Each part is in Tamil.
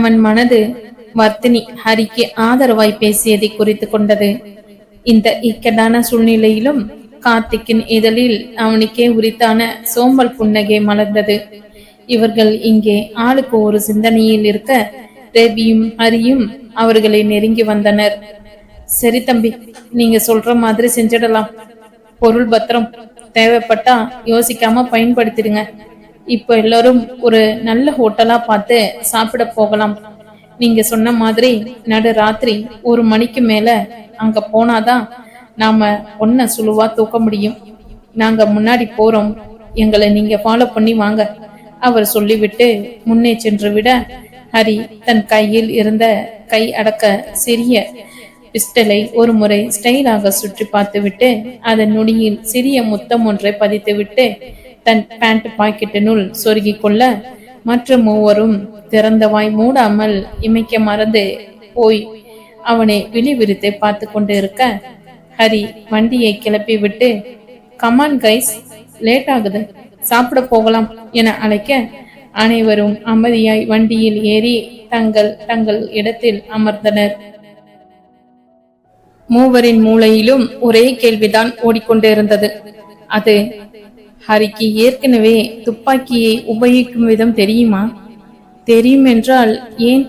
அவன் மனது வர்த்தினி ஹரிக்கு ஆதரவாய் பேசியதை குறித்து கொண்டது. இந்த இக்கட்டான சூழ்நிலையிலும் கார்த்திக்கின் இதழில் அவனுக்கே உரித்தான சோம்பல் புன்னகை மலர்ந்தது. இவர்கள் இங்கே ஆளுக்கு ஒரு சிந்தனையில் இருக்க ரவியும் ஹரியும் அவர்களை நெருங்கி வந்தனர். சரி தம்பி, நீங்க சொல்ற மாதிரி செஞ்சிடலாம். பொருள் பத்திரம், தேவைப்பட்டா யோசிக்காம பயன்படுத்திடுங்க. இப்ப எல்லாரும் ஒரு நல்ல ஹோட்டலா பார்த்து சாப்பிட போகலாம். நீங்க சொன்ன மாதிரி நடு ராத்திரி 1 மணிக்கு மேல அங்க போனாதான் நாம ஒன்ன சுழுவா தூக்க முடியும். நாங்க முன்னாடி போறோம், எங்களை நீங்க ஃபாலோ பண்ணி வாங்க, அவர் சொல்லிவிட்டு முன்னே சென்று விட ஹரி தன் கையில் இருந்த கை அடக்க சிறிய பிஸ்டலை ஒரு முறை ஸ்டைலாக சுற்றி பார்த்துவிட்டு அதன் நுனியில் சிறிய முத்தம் ஒன்றை பதித்துவிட்டு தன் பேண்ட் பாக்கெட்டினுள் சொருகி கொள்ள மற்ற மூவரும் திறந்த வாய் மூடாமல் இமைக்க மறந்து போய் அவனை விழிவிரித்து பார்த்து கொண்டு இருக்க ஹரி வண்டியை கிளப்பி விட்டு கமான் கைஸ், லேட் ஆகுது, சாப்பிட போகலாம் என அழைக்க அனைவரும் அமைதியாய் வண்டியில் ஏறி தங்கள் தங்கள் இடத்தில் அமர்ந்தனர். மூவரின் மூளையிலும் ஒரே கேள்விதான் ஓடிக்கொண்டிருந்தது. அது, ஹரிக்கு ஏற்கனவே துப்பாக்கியை உபயோகிக்கும் விதம் தெரியுமா? தெரியும் என்றால் ஏன்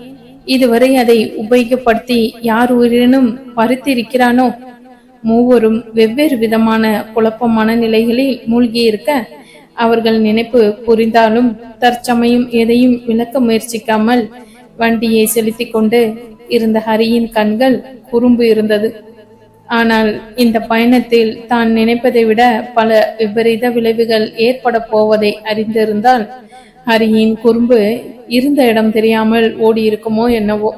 இதுவரை அதை உபயோகப்படுத்தி யார் உயிரினும் பறித்திருக்கிறானோ? மூவரும் வெவ்வேறு விதமான குழப்பமான நிலைகளில் மூழ்கி இருக்க அவர்கள் நினைப்பு புரிந்தாலும் தற்சமயம் எதையும் விளக்க முயற்சிக்காமல் வண்டியை செலுத்தி கொண்டு இருந்த ஹரியின் கண்கள் குறும்பு இருந்தது. ஆனால் இந்த பயணத்தில் தான் நினைப்பதை விட பல விபரீத விளைவுகள் ஏற்பட போவதை அறிந்திருந்தால் ஹரியின் குறும்பு இருந்த இடம் தெரியாமல் ஓடி இருக்குமோ என்னவோ.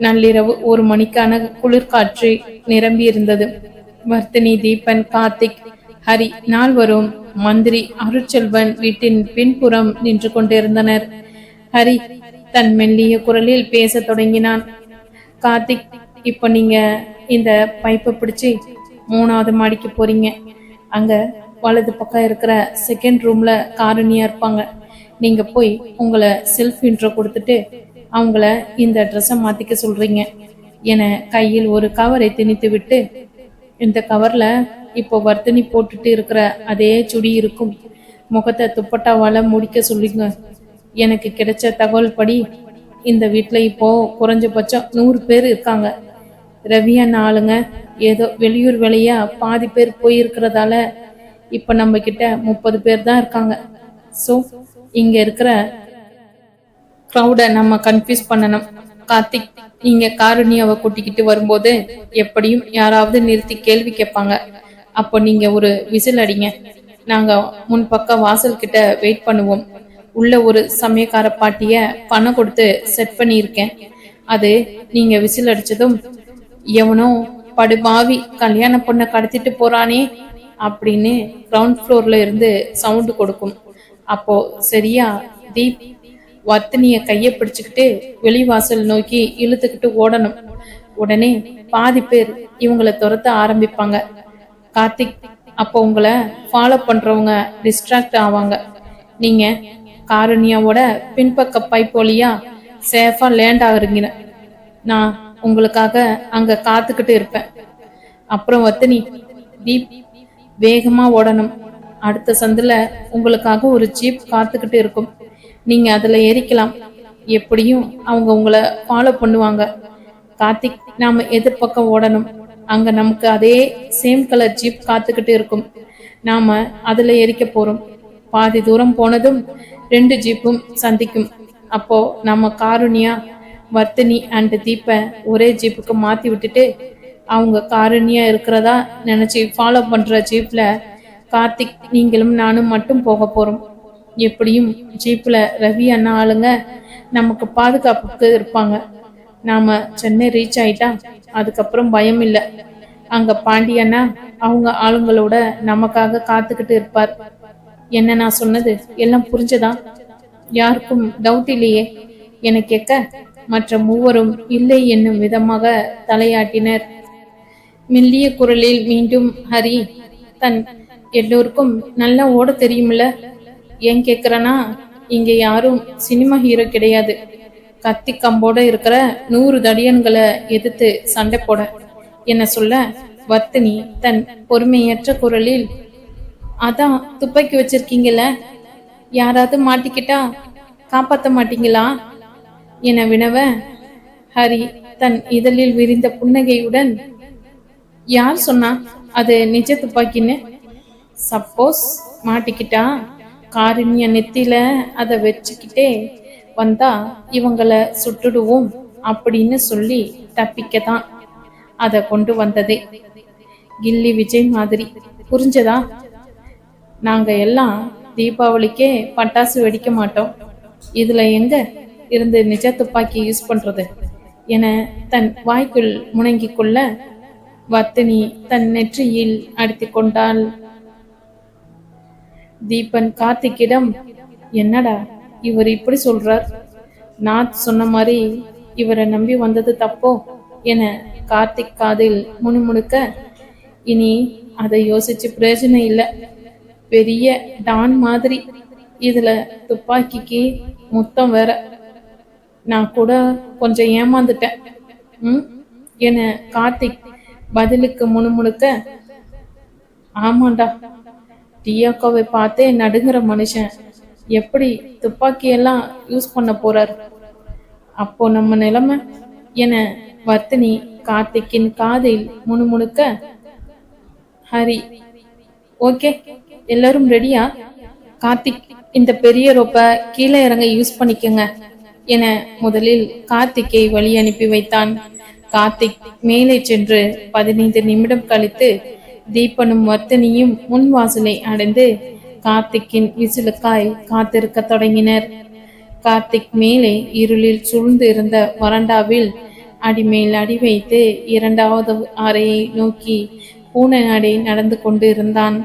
நள்ளிரவு 1 மணிக்கான குளிர்காற்று நிரம்பி இருந்தது. வர்த்தினி, தீபன், கார்த்திக், ஹரி நால்வரும் மந்திரி அருட்செல்வன் வீட்டின் பின்புறம் நின்று கொண்டிருந்தனர். ஹரி தன் மெல்லிய குரலில் பேச தொடங்கினான். கார்த்திக், இப்ப நீங்க இந்த பைப்பை பிடிச்சி 3வது மாடிக்கு போறீங்க. அங்க வலது பக்கம் இருக்கிற செகண்ட் ரூம்ல காரணியா இருப்பாங்க. நீங்க போய் உங்களை செல்ஃப் இன்ட்ரோ கொடுத்துட்டு அவங்கள இந்த ட்ரெஸ்ஸை மாத்திக்க சொல்றீங்க என கையில் ஒரு கவரை திணித்து விட்டு, இந்த கவர்ல இப்போ வர்த்தினி போட்டுட்டு இருக்கிற அதே சுடி இருக்கும், முகத்தை துப்பட்டாவால முடிக்க சொல்லுங்க. எனக்கு கிடைச்ச தகவல் படி இந்த வீட்டுல இப்போ குறைஞ்சபட்சம் 100 பேர் இருக்காங்க. ரவியான ஆளுங்க ஏதோ வெளியூர் வேலையா பாதி பேர் போயிருக்கிறதால இப்ப நம்ம கிட்ட 30 பேர் தான் இருக்காங்க. ஸோ இங்க இருக்கிற க்ரௌட நம்ம கன்ஃபியூஸ் பண்ணணும். கார்த்திக், நீங்க காருண்யாவை கூட்டிக்கிட்டு வரும்போது எப்படியும் யாராவது நிறுத்தி கேள்வி கேட்பாங்க. அப்போ நீங்க ஒரு விசில் அடிங்க. நாங்க முன்பக்க வாசல் கிட்ட வெயிட் பண்ணுவோம். உள்ள ஒரு சமயக்கார பாட்டிய பணம் கொடுத்து செட் பண்ணியிருக்கேன். அது நீங்க விசில் அடிச்சதும் எவனோ படுபாவி கல்யாண பொண்ணை கடத்திட்டு போறானே அப்படின்னு கிரவுண்ட் ஃப்ளோர்ல இருந்து சவுண்டு கொடுக்கும். அப்போ சரியா தீப் வர்த்தினிய கையை பிடிச்சுக்கிட்டு வெளிவாசல் நோக்கி இழுத்துக்கிட்டு ஓடணும். உடனே பாதி பேர் இவங்களை துரத்த ஆரம்பிப்பாங்க. கார்த்திக், அப்போ உங்களை ஃபாலோ பண்றவங்க டிஸ்ட்ராக்ட் ஆவாங்க. நீங்க காருண்யாவோட பின்பக்க பைப் வழியா சேஃபா லேண்ட் ஆகுறீங்க. நான் உங்களுக்காக அங்க காத்துக்கிட்டு இருப்பேன். அப்புறம் வர்த்தினி, தீப் வேகமா ஓடணும். அடுத்த சந்துல உங்களுக்காக ஒரு ஜீப் காத்துக்கிட்டு இருக்கும். நீங்க அதுல ஏறிக்கலாம். எப்படியும் அவங்க உங்களை ஃபாலோ பண்ணுவாங்க. கார்த்திக், நாம எதிர்பக்கம் ஓடணும். அங்க நமக்கு அதே சேம் கலர் ஜீப் காத்துக்கிட்டு இருக்கும். நாம அதுல ஏறிக்க போறோம். பாதி தூரம் போனதும் 2 ஜீப்பும் சந்திக்கும். அப்போ நம்ம காருண்யா, வர்த்தினி அண்ட் தீப்பை ஒரே ஜீப்புக்கு மாத்தி விட்டுட்டு அவங்க காருண்யா இருக்கிறதா நினைச்சு ஃபாலோ பண்ற ஜீப்ல கார்த்திக், நீங்களும் நானும் மட்டும் போக போறோம். எப்படியும் ஜீப்ல ரவி அண்ணா ஆளுங்க நமக்கு பாதுகாப்புக்கு இருப்பாங்க. நாம சென்னை ரீச் ஆயிட்டா அதுக்கப்புறம் பயம் இல்லை. அங்க பாண்டி அண்ணா அவங்க ஆளுங்களோட நமக்காக காத்துக்கிட்டு இருப்பார். என்ன நான் சொன்னது எல்லாம் புரிஞ்சதா? யாருக்கும் டவுட் இல்லையே என கேட்க மற்ற மூவரும் இல்லை என்னும் விதமாக தலையாட்டினர். மெல்லிய குரலில் மீண்டும் ஹரி தன், எல்லோருக்கும் நல்லா ஓட தெரியுமில்ல? ஏன் கேக்குறனா, இங்க யாரும் சினிமா ஹீரோ கிடையாது. கத்தி கம்போட இருக்கிற 100 தடியன்களை எதிர்த்து சண்டை போட என்ன சொல்ல வர்த்தினி தன் பொறுமையற்ற குரலில், அதான் துப்பாக்கி வச்சிருக்கீங்கல்ல, யாராவது மாட்டிக்கிட்டா காப்பாத்த மாட்டீங்களா என வினவ, ஹரி தன் இதழில் விரிந்த புன்னகையுடன், யார் சொன்னா அது நிஜ துப்பாக்கின்னு? சப்போஸ் மாட்டிக்கிட்டா காரின்ய நெத்தில அதை வச்சுக்கிட்டே வந்தா இவங்களை சுட்டுடுவோம் அப்படின்னு சொல்லி தப்பிக்கதான் அதை கொண்டு வந்ததே. கில்லி விஜய் மாதிரி. புரிஞ்சதா? நாங்க எல்லாம் தீபாவளிக்கே பட்டாசு வெடிக்க மாட்டோம், இதுல எங்க இருந்து நிஜ துப்பாக்கி யூஸ் பண்றது என தன் வாய்க்குள் முணங்கிக் கொள்ள வர்த்தினி தன் நெற்றியில் அடித்து கொண்டாள். தீபன் கார்த்திக்கிடம், என்னடா இவர் இப்படி சொல்றார், நான் சொன்ன மாதிரி இவரை நம்பி வந்தது தப்போ என கார்த்திக் காதில் முணுமுணுக்க, இனி அதை யோசிச்சு பிரயோஜனம் இல்லை, பெரிய டான் மாதிரி, இதுல துப்பாக்கிக்கு முத்தம் வேற, நான் கூட கொஞ்சம் ஏமாந்துட்டேன் என கார்த்திக் பதிலுக்கு முணுமுணுக்க, ஆமாண்டா, டியாக்கோவை பார்த்தே நடுங்கிற மனுஷன் எப்படி துப்பாக்கியெல்லாம் யூஸ் பண்ண போறார், அப்போ நம்ம நிலைமை என வர்த்தினி கார்த்திக்கின் காதில் முணுமுணுக்க, ஹரி, ஓகே எல்லாரும் ரெடியா? கார்த்திக் இந்த பெரிய ரோப்பை கீழே இறங்க யூஸ் பண்ணிக்கங்க என முதலில் கார்த்திக்கை வழி அனுப்பி வைத்தான். கார்த்திக் மேலே சென்று 15 நிமிடம் கழித்து தீபனும் வர்த்தினியும் முன் வாசலை அடைந்து கார்த்திக்கின் விசிலுக்காய் காத்திருக்க தொடங்கினர். கார்த்திக் மேலே இருளில் சூழ்ந்து இருந்த வறண்டாவில் அடிமேல் அடி வைத்து 2வது அறையை நோக்கி பூனை நடை நடந்து கொண்டு இருந்தான்.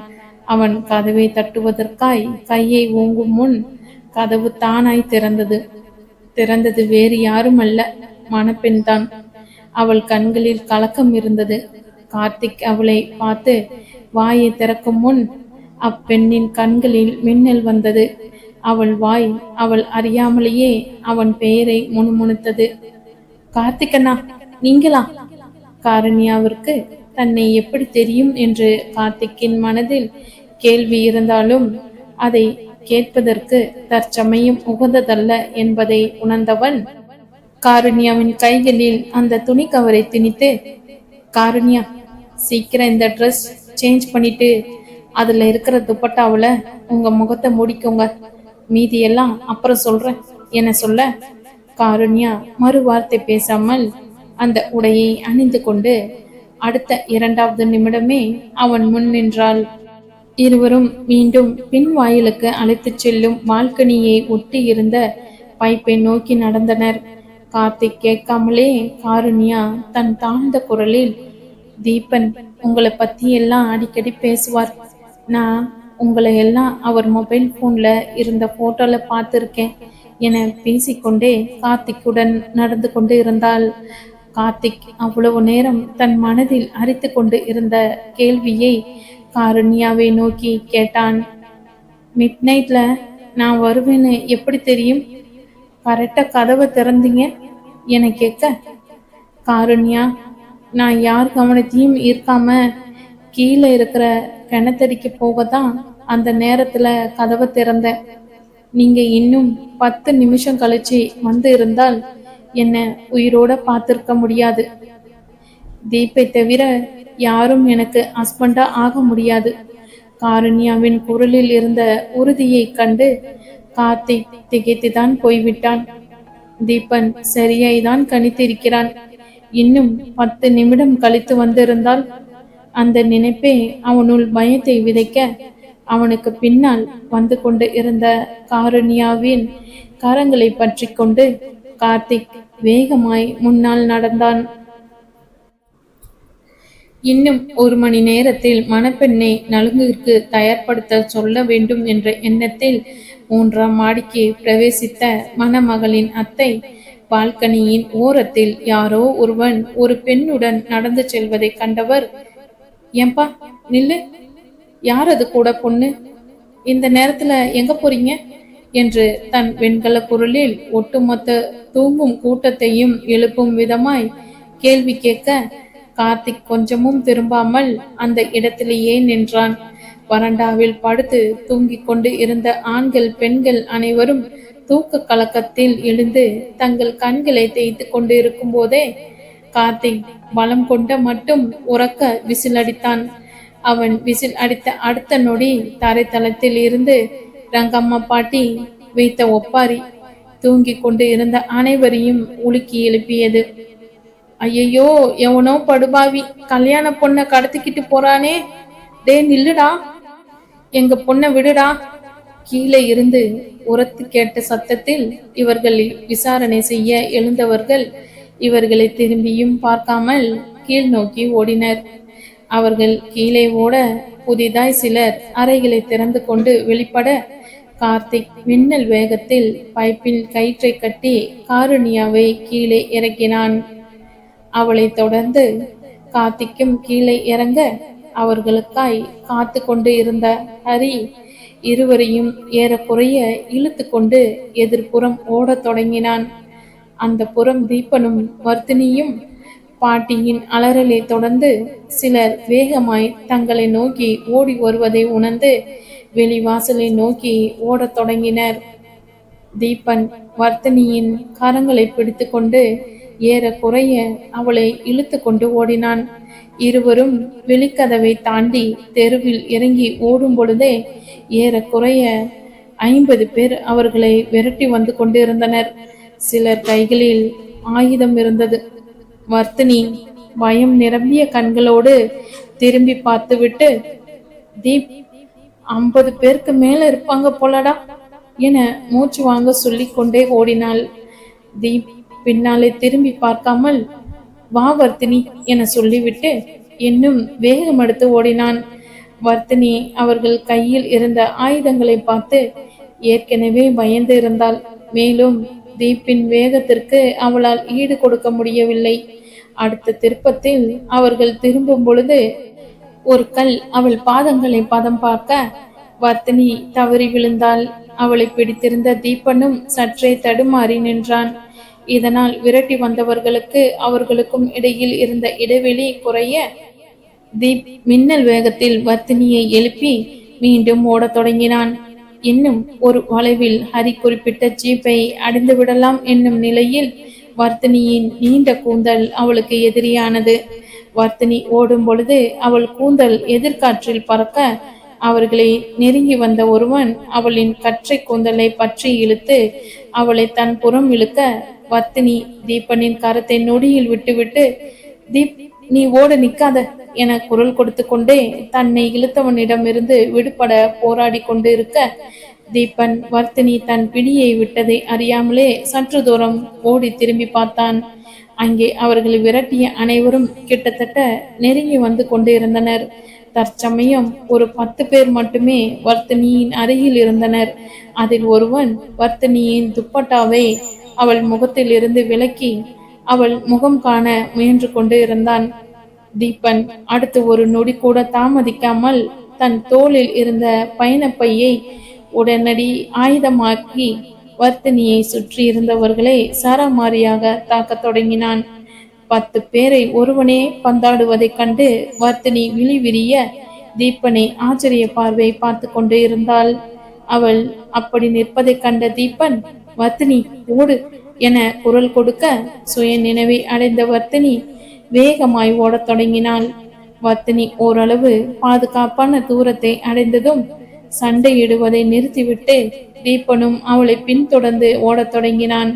அவன் கதவை தட்டுவதற்காய் கையை ஓங்கும் முன் கதவு தானாய் திறந்தது வேறு யாரும் அல்ல, மணப்பெண்தான். அவள் கண்களில் கலக்கம் இருந்தது. கார்த்திக் அவளை பார்த்து வாயை திறக்கும் முன் அப்பெண்ணின் கண்களில் மின்னல் வந்தது. அவள் வாய் அவள் அறியாமலேயே அவன் பெயரை முணுமுணுத்தது. கார்த்திகண்ணா, நீங்களா? காரண்யாவிற்கு தன்னை எப்படி தெரியும் என்று கார்த்திக்கின் மனதில் கேள்வி இருந்தாலும் அதை கேட்பதற்கு தற்சமயம் உகந்ததல்ல என்பதை உணர்ந்தவன் காருண்யாவின் கைகளில் அந்த துணி கவரை திணித்து, காருண்யா, சீக்கிரம் இந்த ட்ரெஸ் சேஞ்ச் பண்ணிட்டு அதுல இருக்கிற துப்பட்டாவுல உங்க முகத்தை மூடிக்கோங்க, மீதி எல்லாம் அப்புறம் சொல்றேன் என சொல்ல, காருண்யா மறு வார்த்தை பேசாமல் அந்த உடையை அணிந்து கொண்டு அடுத்த 2வது நிமிடமே அவன் முன் நின்றாள். இருவரும் மீண்டும் பின் வாயிலுக்கு அழைத்துச் செல்லும் பால்கனியை ஒட்டி இருந்த பைப்பை நோக்கி நடந்தனர். கார்த்திக் கேட்காமலே காருண்யா தன் தாழ்ந்த குரலில், தீபன் உங்களை பத்தி எல்லாம் அடிக்கடி பேசுவார், நான் உங்களை எல்லாம் அவர் மொபைல் போன்ல இருந்த போட்டோல பார்த்திருக்கேன் என பேசிக்கொண்டே கார்த்திக்குடன் நடந்து கொண்டு இருந்தாள். கார்த்திக் அவ்வளவு நேரம் தன் மனதில் அரித்து கொண்டு இருந்த கேள்வியை காருண்யாவை நோக்கி கேட்டான். மிட் நைட்ல நான் வருவேன்னு எப்படி தெரியும்? கரெக்டா கதவை திறந்தீங்க என கேட்க, காருண்யா, நான் யார் கவனத்தையும் ஈர்க்காம கீழே இருக்கிற கிணத்தடிக்கு போகத்தான் அந்த நேரத்துல கதவை திறந்தேன். நீங்க இன்னும் 10 நிமிஷம் கழிச்சு வந்து இருந்தால் என்ன உயிரோட பார்த்திருக்க முடியாது. தீபை தவிர யாரும் எனக்கு ஹஸ்பண்டா ஆக முடியாது. காருண்யாவின் குரலில் இருந்த உறுதியை கண்டு கார்த்திக் திகைத்துதான் போய்விட்டான். தீபன் சரியாய்தான் கணித்திருக்கிறான். இன்னும் 10 நிமிடம் கழித்து வந்திருந்தால் அந்த நினைப்பே அவனுள் பயத்தை விதைக்க, அவனுக்கு பின்னால் வந்து கொண்டு இருந்த காருண்யாவின் கரங்களை பற்றி கொண்டு கார்த்திக் வேகமாய் முன்னால் நடந்தான். இன்னும் 1 மணி நேரத்தில் மணப்பெண்ணை நலுங்கிற்கு தயார்படுத்த சொல்ல வேண்டும் என்ற எண்ணத்தில் 3ஆம் மாடிக்கு பிரவேசித்த மணமகளின் அத்தை பால்கனியின் ஓரத்தில் யாரோ ஒருவன் ஒரு பெண்ணுடன் நடந்து செல்வதை கண்டவர், ஏம்பா நில்லு, யார் அது கூட பொண்ணு, இந்த நேரத்துல எங்க போறீங்க என்று தன் வெண்கல குரலில் ஒட்டுமொத்த தூங்கும் கூட்டத்தையும் எழுப்பும் விதமாய் கேள்வி கேட்க, கார்த்திக் கொஞ்சமும் திரும்பாமல் அந்த இடத்திலேயே நின்றான். வறண்டாவில் படுத்து தூங்கிக் கொண்டு இருந்த ஆண்கள் பெண்கள் அனைவரும் தூக்க கலக்கத்தில் எழுந்து தங்கள் கண்களை தேய்த்து கொண்டு இருக்கும் போதே கார்த்திக் பலம் கொண்ட மட்டும் உறக்க விசில் அடித்தான். அவன் விசில் அடித்த அடுத்த நொடி தரைத்தளத்தில் இருந்து ரங்கம்மா பாட்டி வைத்த ஒப்பாரி தூங்கிக் கொண்டு இருந்த அனைவரையும் உலுக்கி எழுப்பியது. ஐயையோ, எவனோ படுபாவி கல்யாண பொண்ணை கடத்திக்கிட்டு போறானே, டே நில்லுடா, எங்க பொண்ணை விடுடா. கீழே இருந்து உரத்து கேட்ட சத்தத்தில் இவர்களை விசாரணை செய்ய எழுந்தவர்கள் இவர்களை திரும்பியும் பார்க்காமல் கீழ் நோக்கி ஓடினர். அவர்கள் கீழே ஓட புதிதாய் சிலர் அறைகளை திறந்து கொண்டு வெளிப்பட கார்த்திக் மின்னல் வேகத்தில் பைப்பில் கயிற்றை கட்டி காருண்யாவை கீழே இறக்கினான். அவளை தொடர்ந்து கார்த்திக்கும் கீழே இறங்க அவர்களுக்காய் காத்து கொண்டு இருந்த ஹரி இருவரையும் ஏறக்குறைய இழுத்து கொண்டு எதிர்ப்புறம் ஓடத் தொடங்கினான். அந்த புறம் தீபனும் வர்த்தினியும் பாட்டியின் அலறலை தொடர்ந்து சிலர் வேகமாய் தங்களை நோக்கி ஓடி வருவதை உணர்ந்து வெளிவாசலை நோக்கி ஓடத் தொடங்கினர். தீபன் வர்த்தினியின் கரங்களை பிடித்து கொண்டு ஏறக்குறைய அவளை இழுத்து கொண்டு ஓடினான். இருவரும் வெளிக்கதவை தாண்டி தெருவில் இறங்கி ஓடும் பொழுதே ஏறக்குறைய 50 பேர் அவர்களை விரட்டி வந்து கொண்டிருந்தனர். சிலர் கைகளில் ஆயுதம் இருந்தது. வர்த்தினி பயம் நிரம்பிய கண்களோடு திரும்பி பார்த்துவிட்டு, தீப், 50 பேருக்கு மேல இருப்பாங்க போலடா என மூச்சு வாங்க சொல்லிக் கொண்டே ஓடினாள். தீப் பின்னாலே திரும்பி பார்க்காமல், வா வர்த்தினி என சொல்லிவிட்டு இன்னும் வேகம் எடுத்து ஓடினான். வர்த்தினி அவர்கள் கையில் இருந்த ஆயுதங்களை பார்த்து ஏற்கனவே பயந்து இருந்தாள். மேலும் தீப்பின் வேகத்திற்கு அவளால் ஈடு கொடுக்க முடியவில்லை. அடுத்த திருப்பத்தில் அவர்கள் திரும்பும் பொழுது ஒரு கல் அவள் பாதங்களை பதம் பார்க்க வர்த்தினி தவறி விழுந்தாள். அவளை பிடித்திருந்த தீபனும் சற்றே தடுமாறி நின்றான். இதனால் விரட்டி வந்தவர்களுக்கு அவர்களுக்கும் இடையில் இருந்த இடைவெளி குறைய தீப் மின்னல் வேகத்தில் வர்த்தினியை எழுப்பி மீண்டும் ஓடத் தொடங்கினான். இன்னும் ஒரு வளைவில் ஹரி குறிப்பிட்ட ஜீப்பை அடைந்து விடலாம் என்னும் நிலையில் வர்த்தினியின் நீண்ட கூந்தல் அவளுக்கு எதிரியானது. வர்த்தினி ஓடும் பொழுது அவள் கூந்தல் எதிர்காற்றில் பறக்க அவர்களை நெருங்கி வந்த ஒருவன் அவளின் கற்றை கூந்தலை பற்றி இழுத்து அவளை தன் புறம் இழுக்க வர்த்தினி தீபனின் கரத்தை நொடியில் விட்டுவிட்டு, தீப், நீ ஓட நிக்காத என குரல் கொடுத்து கொண்டே தன்னை இழுத்தவனிடமிருந்து விடுபட போராடி கொண்டு இருக்க தீபன் வர்த்தினி தன் பிடியை விட்டதை அறியாமலே சற்று தூரம் ஓடி திரும்பி பார்த்தான். அங்கே அவர்களை விரட்டிய அனைவரும் கிட்டத்தட்ட நெருங்கி வந்து கொண்டு இருந்தனர். தற்சமயம் ஒரு 10 பேர் மட்டுமே வர்த்தினியின் அருகில் இருந்தனர். அதில் ஒருவன் வர்த்தினியின் துப்பட்டாவை அவள் முகத்தில் இருந்து விலக்கி அவள் முகம் காண முயன்று கொண்டு இருந்தான். தீபன் அடுத்து ஒரு நொடி கூட தாமதிக்காமல் தன் தோளில் இருந்த பயணப்பையை உடனடி ஆயுதமாக்கி வர்த்தினியை சுற்றி இருந்தவர்களை சரமாரியாக தாக்கத் தொடங்கினான். 10 பேரை ஒருவனே பந்தாடுவதைக் கண்டு வர்த்தினி விழிவிரிய தீபனை ஆச்சரிய பார்வை பார்த்து கொண்டு இருந்தாள். அவள் அப்படி நிற்பதைக் கண்ட தீபன், வர்த்தினி ஓடு என குரல் கொடுக்க சுய நினைவை அடைந்த வர்த்தினி வேகமாய் ஓடத் தொடங்கினாள். வர்த்தினி ஓரளவு பாதுகாப்பான தூரத்தை அடைந்ததும் சண்டையிடுவதை நிறுத்திவிட்டு தீபனும் அவளை பின்தொடர்ந்து ஓடத் தொடங்கினான்.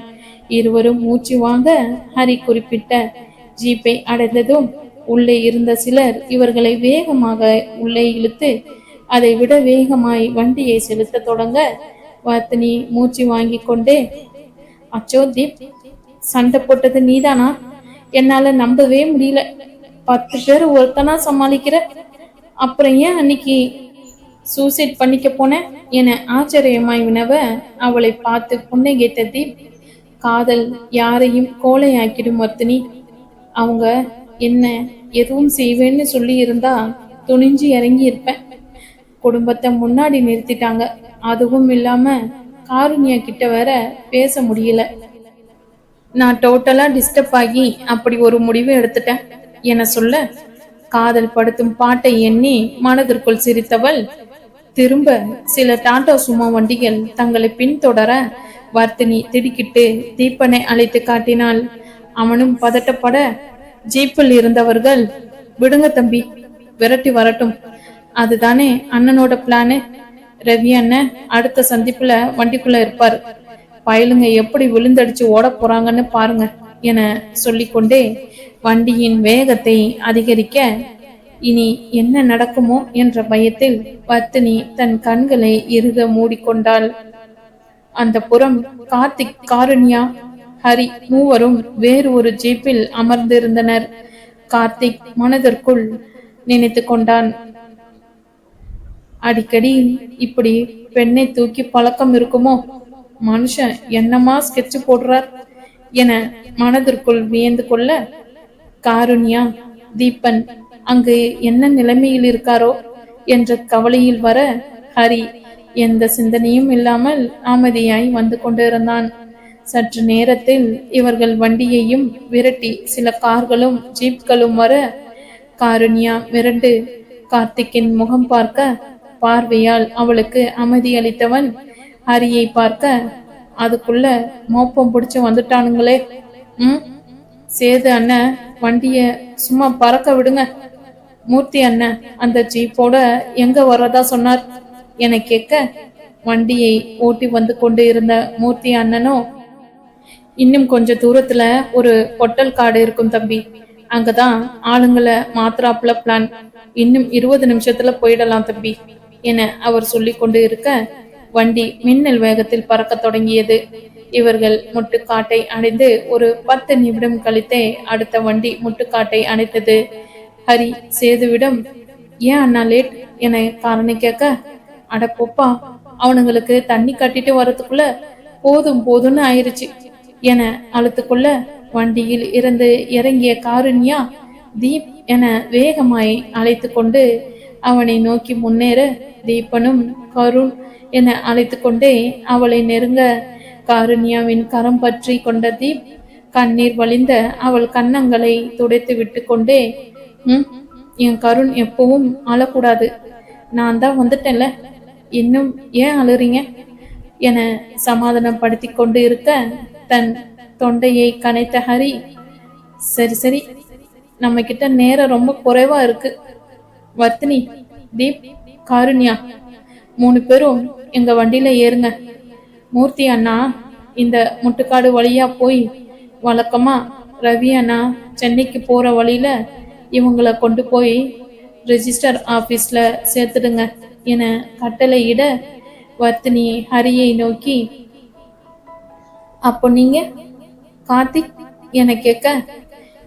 இருவரும் மூச்சு வாங்க ஹரி குறிப்பிட்ட ஜீப்பை அடைந்ததும் உள்ளே இருந்த சிலர் இவர்களை வேகமாக உள்ளே இழுத்து அதை விட வேகமாய் வண்டியை செலுத்த தொடங்க வர்த்தினி மூச்சு வாங்கி கொண்டே, அச்சோ தீப், சண்டை போட்டது நீதானா? என்னால நம்பவே முடியல. 10 பேர் ஒருத்தனா சமாளிக்கிற, அப்புறம் ஏன் அன்னைக்கு சூசைட் பண்ணிக்க போன என ஆச்சரியமாய் வினவ அவளை பார்த்து புன்னகைத்த தீப், காதல் யாரையும் கோழையாக்கிடும் வர்த்தினி. அவங்க என்ன எதுவும் செய்வேன்னு சொல்லி இருந்தா துணிஞ்சு இறங்கி இருப்பேன். குடும்பத்தை முன்னாடி நிறுத்திட்டாங்க. அதுவும் இல்லாம காருண்யா கிட்ட வேற பேச முடியல. நான் டோட்டலா டிஸ்டர்ப் ஆகி அப்படி ஒரு முடிவு எடுத்துட்டேன் என சொல்ல, காதல் படுத்தும் பாட்டை எண்ணி மனதிற்குள் சிரித்தவள் திரும்ப சில டாடா சுமோ வண்டிகள் தங்களை பின்தொடர வர்த்தினி திடுக்கிட்டு தீபனை அழைத்து காட்டினாள். அவனும் பதட்டப்பட ஜீப்பில் இருந்தவர்கள், விடுங்க தம்பி, விரட்டி வரட்டும், அதுதானே அண்ணனோட பிளானு. ரவி அண்ணன் அடுத்த சந்திப்புல வண்டிக்குள்ள இருப்பாரு, பயலுங்க எப்படி விழுந்தடிச்சு ஓட போறாங்கன்னு பாருங்க என சொல்லிக்கொண்டே வண்டியின் வேகத்தை அதிகரிக்க, இனி என்ன நடக்குமோ என்ற பயத்தில் வர்த்தினி தன் கண்களை இறுக மூடிக்கொண்டாள். அந்த புறம் கார்த்திக், காருண்யா, ஹரி மூவரும் வேறு ஒரு ஜீப்பில் அமர்ந்திருந்தனர். கார்த்திக் மனதிற்குள் நினைத்து கொண்டான், அடிக்கடி இப்படி பெண்ணை தூக்கி பழக்கம் இருக்குமோ, மனுஷன் என்னமா ஸ்கெட்ச் போடுறார் என மனதிற்குள் வியந்து கொள்ள, காருண்யா, தீபன் அங்கு என்ன நிலைமையில் இருக்காரோ என்ற கவலையில் வர, ஹரி எந்த சிந்தனையும் இல்லாமல் அமைதியாய் வந்து கொண்டிருந்தான். சற்று நேரத்தில் இவர்கள் வண்டியையும் விரட்டி சில கார்களும் ஜீப்களும் வர, காருண்யா மிரண்டு கார்த்திக்கின் முகம் பார்க்க, பார்வையால் அவளுக்கு அமைதி அளித்தவன் ஹரியை பார்க்க, அதுக்குள்ள மோப்பம் பிடிச்சு வந்துட்டானுங்களே, சேது அண்ணன் வண்டிய சும்மா பறக்க விடுங்க, மூர்த்தி அண்ணன் அந்த ஜீப்போட எங்க வர்றதா சொன்னார் என கேட்க, வண்டியை ஓட்டி வந்து கொண்டு இருந்த மூர்த்தி அண்ணனோ, இன்னும் கொஞ்ச தூரத்துல ஒரு பொட்டல் காடு இருக்கும் தம்பி, அங்கதான் ஆளுங்களை மாத்திராப்புல பிளான், இன்னும் 20 நிமிஷத்துல போயிடலாம் தம்பி என அவர் சொல்லி கொண்டு இருக்க, வண்டி மின்னல் வேகத்தில் பறக்க தொடங்கியது. இவர்கள் முட்டுக்காட்டை அடைந்து ஒரு 10 நிமிடம் கழித்தே அடுத்த வண்டி முட்டுக்காட்டை அணைத்தது. ஹரி சேதுவிடம், ஏன் அண்ணா லேட் என காரணம் கேட்க, அடப்போப்பா, அவனுங்களுக்கு தண்ணி கட்டிட்டு வரதுக்குள்ள போதும் போதும்னு ஆயிருச்சு என அழுத்துக்குள்ள, வண்டியில் இருந்து இறங்கிய காருண்யா, தீப் என வேகமாய் அழைத்து கொண்டு அவனை நோக்கி முன்னேற, தீபனும் கருண் என அழைத்து கொண்டே அவளை நெருங்க, காருண்யாவின் கரம் பற்றி கொண்ட தீப் கண்ணீர் வழிந்த அவள் கன்னங்களை துடைத்து விட்டு கொண்டே, என் கருண் எப்பவும் அழக்கூடாது, நான் தான் வந்துட்டேன்ல, இன்னும் ஏன் அழுறீங்க என சமாதானப்படுத்தி கொண்டு இருக்க, தன் தொண்டையை கனைத்த ஹரி, சரி சரி, நம்ம கிட்ட நேரம் ரொம்ப குறைவா இருக்கு, வர்த்தினி, தீப், காருண்யா 3 பேரும் எங்க வண்டியில ஏறுங்க. மூர்த்தி அண்ணா இந்த முட்டுக்காடு வழியா போய் வழக்கமா ரவி அண்ணா சென்னைக்கு போற வழியில இவங்களை கொண்டு போய் ரெஜிஸ்டர் ஆபீஸ்ல சேர்த்துடுங்க என கட்டளையிட, வர்த்தினி ஹரியை நோக்கி, அப்போ நீங்க கார்த்திக் என கேட்க,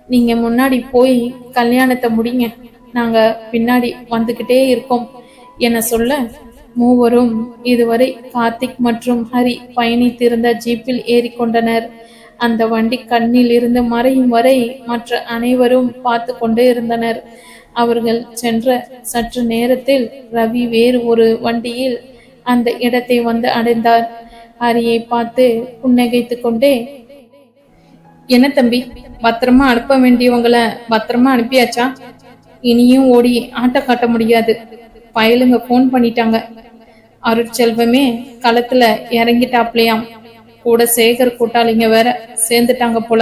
நீங்க முன்னாடி போய் கல்யாணத்தை முடிங்க, நாங்க பின்னாடி வந்துகிட்டே இருக்கோம் என சொல்ல, மூவரும் இதுவரை கார்த்திக் மற்றும் ஹரி பயணித்திருந்த ஜீப்பில் ஏறிக்கொண்டனர். அந்த வண்டி கண்ணில் இருந்து மறையும் வரை மற்ற அனைவரும் பார்த்து கொண்டே இருந்தனர். அவர்கள் சென்ற சற்று நேரத்தில் ரவி வேறு ஒரு வண்டியில் அந்த இடத்தை வந்து அடைந்தார். ஹரியை பார்த்து புன்னகைத்து கொண்டே, என்ன தம்பி, பத்திரமா அனுப்ப வேண்டியவங்களை பத்திரமா அனுப்பியாச்சா? இனியும் ஓடி ஆட்ட காட்ட முடியாது, பயலுங்க போன் பண்ணிட்டாங்க, அருட்செல்வமே களத்துல இறங்கிட்டாப்லையாம், கூட சேகர் கூட்டாளிங்க வேற சேர்ந்துட்டாங்க போல,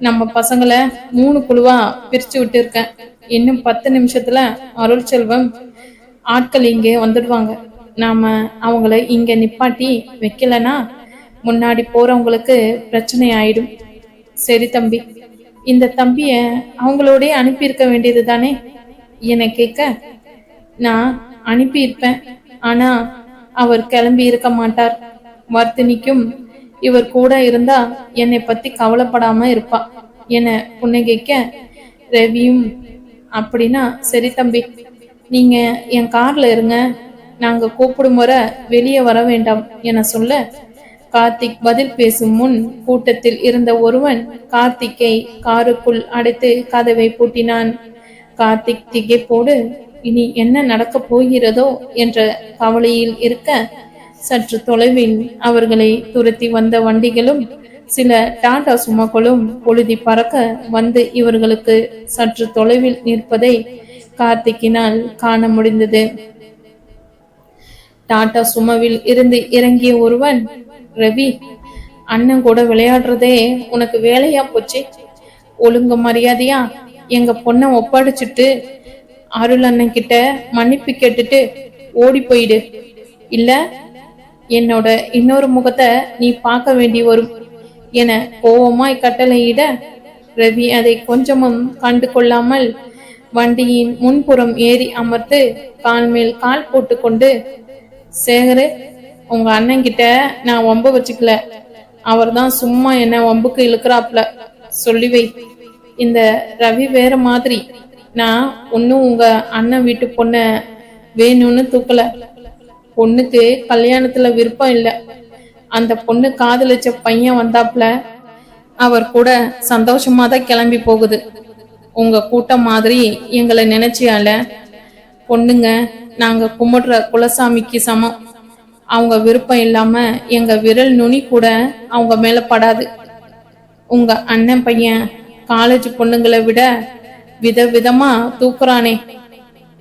நம்ம பசங்களை 3 குழுவா பிரிச்சு விட்டு இருக்கேன், இன்னும் 10 நிமிஷத்துல அருட்செல்வம் ஆட்கள் இங்கே வந்துடுவாங்க, நாம அவங்கள இங்க நிப்பாட்டி வைக்கலனா முன்னாடி போறவங்களுக்கு பிரச்சனை ஆயிடும். சரி தம்பி, இந்த தம்பிய அவங்களோட அனுப்பியிருக்க வேண்டியது தானே என கேட்க, நான் அனுப்பியிருப்பேன், ஆனா அவர் கிளம்பி இருக்க மாட்டார், வர்த்தினிக்கும் இவர் கூட இருந்தா என்னை பத்தி கவலைப்படாம இருப்பா என புன்னகைக்க, ரவியும், அப்படின்னா சரி தம்பி, நீங்க என் கார்ல இருங்க, நாங்க கூப்பிடும் வரை வெளியே வர வேண்டாம் என சொல்ல, கார்த்திக் பதில் பேசும் முன் கூட்டத்தில் இருந்த ஒருவன் கார்த்திக்கை காருக்குள் அடைத்து கதவை பூட்டினான். கார்த்திக் திகைப்போடு இனி என்ன நடக்கப் போகிறதோ என்ற கவலையில் இருக்க, சற்று தொலைவில் அவர்களை துரத்தி வந்த வண்டிகளும் சில டாடா சுமோக்களும் பொழுதி பறக்க வந்து இவர்களுக்கு சற்று தொலைவில் நிற்பதை கார்த்திக்கினால் காண முடிந்தது. டாடா சுமோவில் இருந்து இறங்கிய ஒருவன், ரவி, அண்ணன் கூட விளையாடுறதே உனக்கு வேலையா போச்சு. ஒழுங்கு மரியாதையா எங்க பொண்ணை ஒப்படைச்சிட்டு அருள் அண்ணன் கிட்ட மன்னிப்பு கேட்டுட்டு ஓடி போயிடு, இல்ல என்னோட இன்னொரு முகத்தை நீ பார்க்க வேண்டி வரும் என கோபமாய் கட்டளையிட, ரவி அதை கொஞ்சமும் கண்டு கொள்ளாமல் வண்டியின் முன்புறம் ஏறி அமர்ந்து கால் மேல் கால் போட்டுக்கொண்டு, சேகரு, உங்க அண்ணன் கிட்ட நான் வம்பு வச்சுக்கல, அவர்தான் சும்மா என்ன வம்புக்கு இழுக்கிறாப்ல, சொல்லி வை. இந்த ரவி வேற மாதிரி. நான் ஒன்னும் உங்க அண்ணன் வீட்டு பொண்ண வேணும்னு தூக்கல. பொண்ணுக்கு கல்யாணத்துல விருப்பம் இல்லை. அந்த பொண்ணு காதலிச்ச பையன் வந்தாப்ல, அவர் கூட சந்தோஷமா தான் கிளம்பி போகுது. உங்க கூட்டம் மாதிரி எங்களை நினைச்சியால? பொண்ணுங்க நாங்க கும்பிடுற குலசாமிக்கு சமம். அவங்க விருப்பம் இல்லாம எங்க விரல் நுனி கூட அவங்க மேல படாது. உங்க அண்ணன் பையன் காலேஜ் பொண்ணுங்களை விட விதவிதமா தூக்குறானே,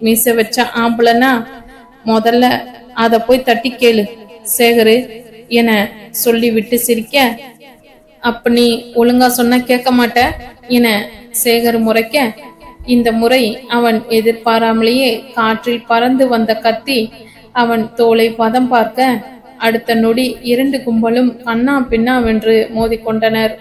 மீச வச்ச ஆம்பளனா முதல்ல அத போய் தட்டி கேளு சேகரு என சொல்லி விட்டு சிரிக்க, அப்ப நீ ஒழுங்கா சொன்ன கேட்க மாட்ட என சேகர் முறைக்க, இந்த முறை அவன் எதிர்பாராமலேயே காற்றில் பறந்து வந்த கத்தி அவன் தோலை பதம் பார்க்க, அடுத்த நொடி இரண்டு கும்பலும் கண்ணா பின்னாவென்று மோதிக்கொண்டனர்.